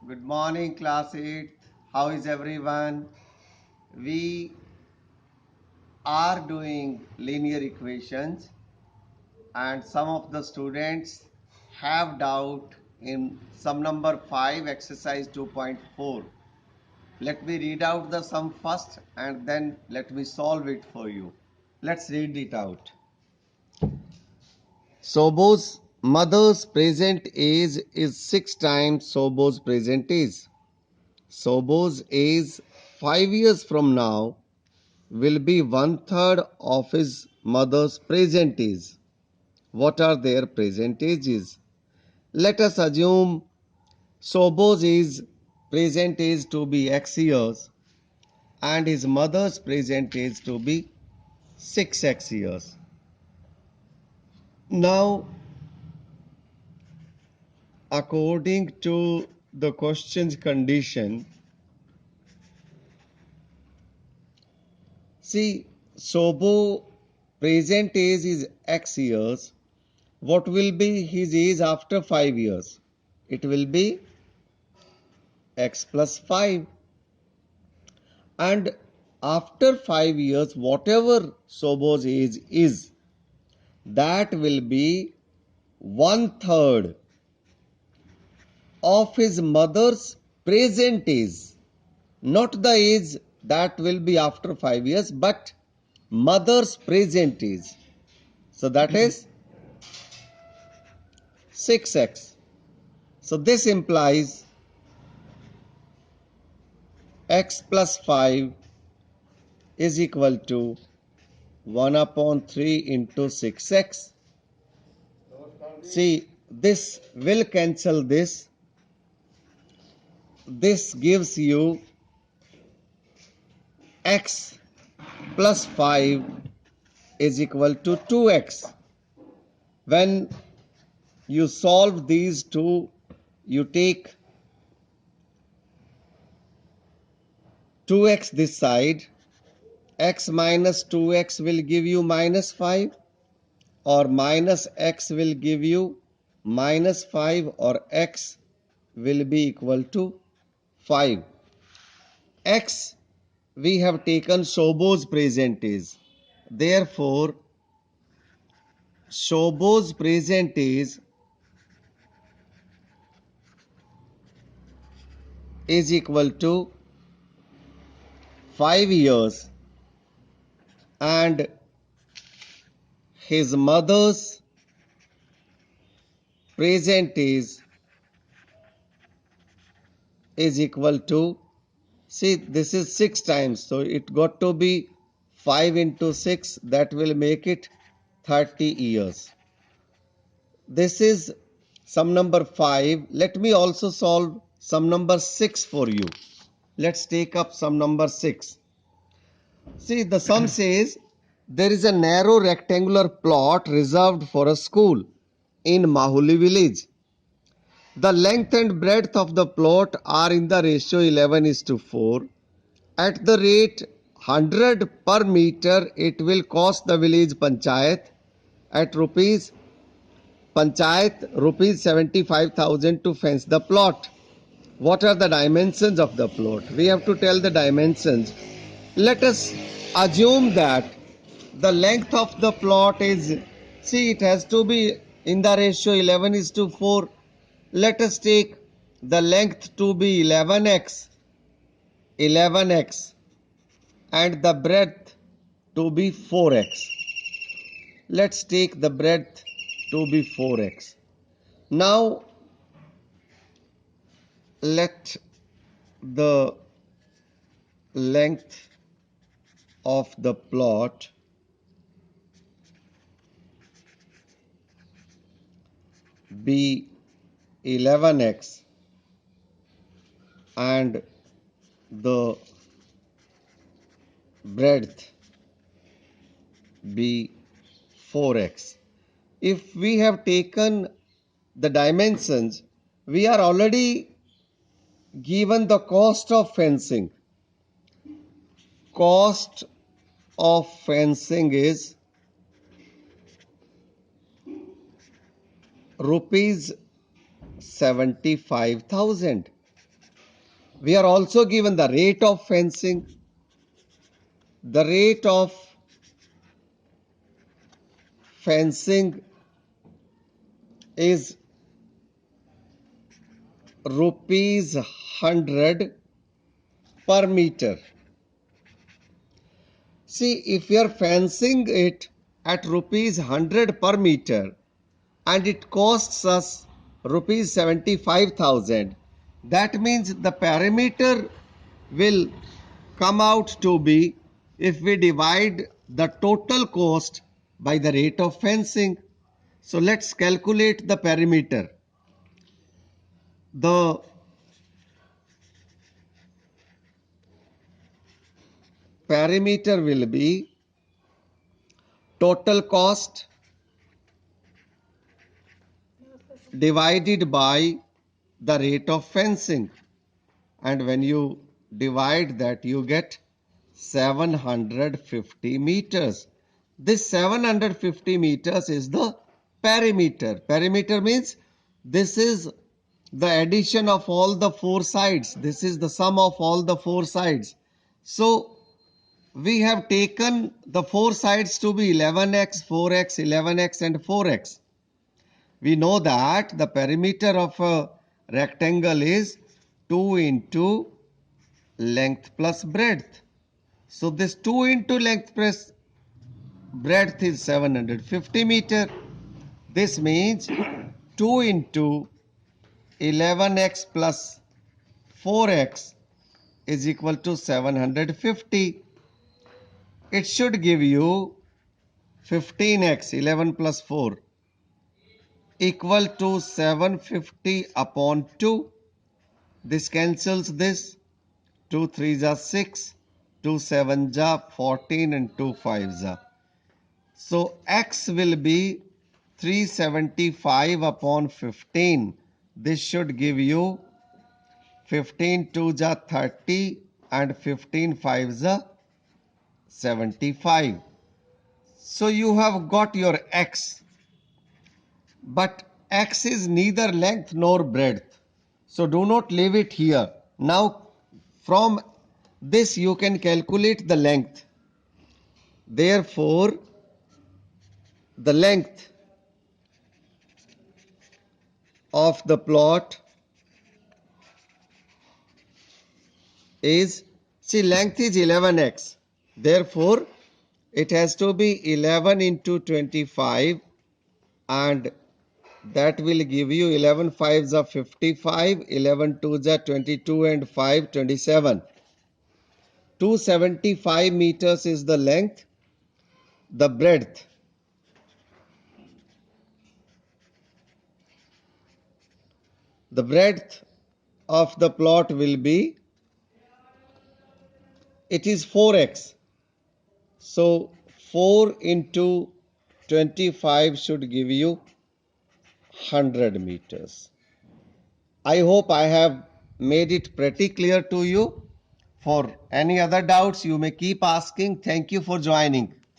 Good morning, class 8. How is everyone? We are doing linear equations, and some of the students have doubt in sum number 5, exercise 2.4. Let me read out the sum first and then let me solve it for you. Let's read it out. Sobo's mother's present age is 6 times Sobo's present age. Sobo's age 5 years from now will be one third of his mother's present age. What are their present ages? Let us assume Sobo's present age to be x years and his mother's present age to be 6x years. Now, according to the question's condition, see, Sobo present age is x years. What will be his age after 5 years? It will be x plus 5. And after 5 years, whatever Sobo's age is, that will be one third of his mother's present age. Not the age that will be after 5 years, but mother's present age. So that is 6x. So this implies x plus 5 is equal to 1 upon 3 into 6x. See, this will cancel this. This gives you x plus 5 is equal to 2x. When you solve these two, you take 2x this side. X minus 2x will give you minus 5, or minus x will give you minus 5, or x will be equal to 5. X we have taken Sobo's present age. Therefore, Sobo's present age is equal to 5 years and his mother's present age is equal to, see, this is 6 times, so it got to be 5 into 6, that will make it 30 years. This is sum number 5. Let me also solve sum number 6 for you. Let's take up sum number 6. See, the sum says there is a narrow rectangular plot reserved for a school in Mahuli village. The length and breadth of the plot are in the ratio 11:4. At the rate 100 per meter, it will cost the village panchayat rupees 75,000 to fence the plot. What are the dimensions of the plot? We have to tell the dimensions. Let us assume that the length of the plot is, see, it has to be in the ratio 11:4. Let us take the length to be 11x and the breadth to be 4x. Let's take the breadth to be 4x. Now let the length of the plot be 11x and the breadth be 4x. If we have taken the dimensions, we are already given the cost of fencing. Cost of fencing is rupees 75,000. We are also given the rate of fencing. The rate of fencing is rupees 100 per meter. See, if we are fencing it at rupees 100 per meter and it costs us rupees 75,000, that means the perimeter will come out to be, if we divide the total cost by the rate of fencing. So let's calculate the perimeter. The perimeter will be total cost divided by the rate of fencing, and when you divide that you get 750 meters. This 750 meters is the perimeter. Perimeter means this is the addition of all the four sides. This is the sum of all the four sides. So we have taken the four sides to be 11x, 4x, 11x and 4x. We know that the perimeter of a rectangle is 2 into length plus breadth. So this 2 into length plus breadth is 750 meter. This means 2 into 11x plus 4x is equal to 750. It should give you 15x, 11 plus 4, equal to 750 upon 2. This cancels this. 2 3s are 6, 2 7s are 14 and 2 5s are. So x will be 375 upon 15. This should give you 15 2s are 30 and 15 5s are 75. So you have got your x, but x is neither length nor breadth. So do not leave it here. Now from this you can calculate the length. Therefore, the length of the plot is, see, length is 11x. Therefore, it has to be 11 into 25, and that will give you 11 5s are 55, 11 2s are 22 and 5 27. 275 meters is the length. The breadth, the breadth of the plot will be, it is 4x. So 4 into 25 should give you 100 meters. I hope I have made it pretty clear to you. For any other doubts, you may keep asking. Thank you for joining.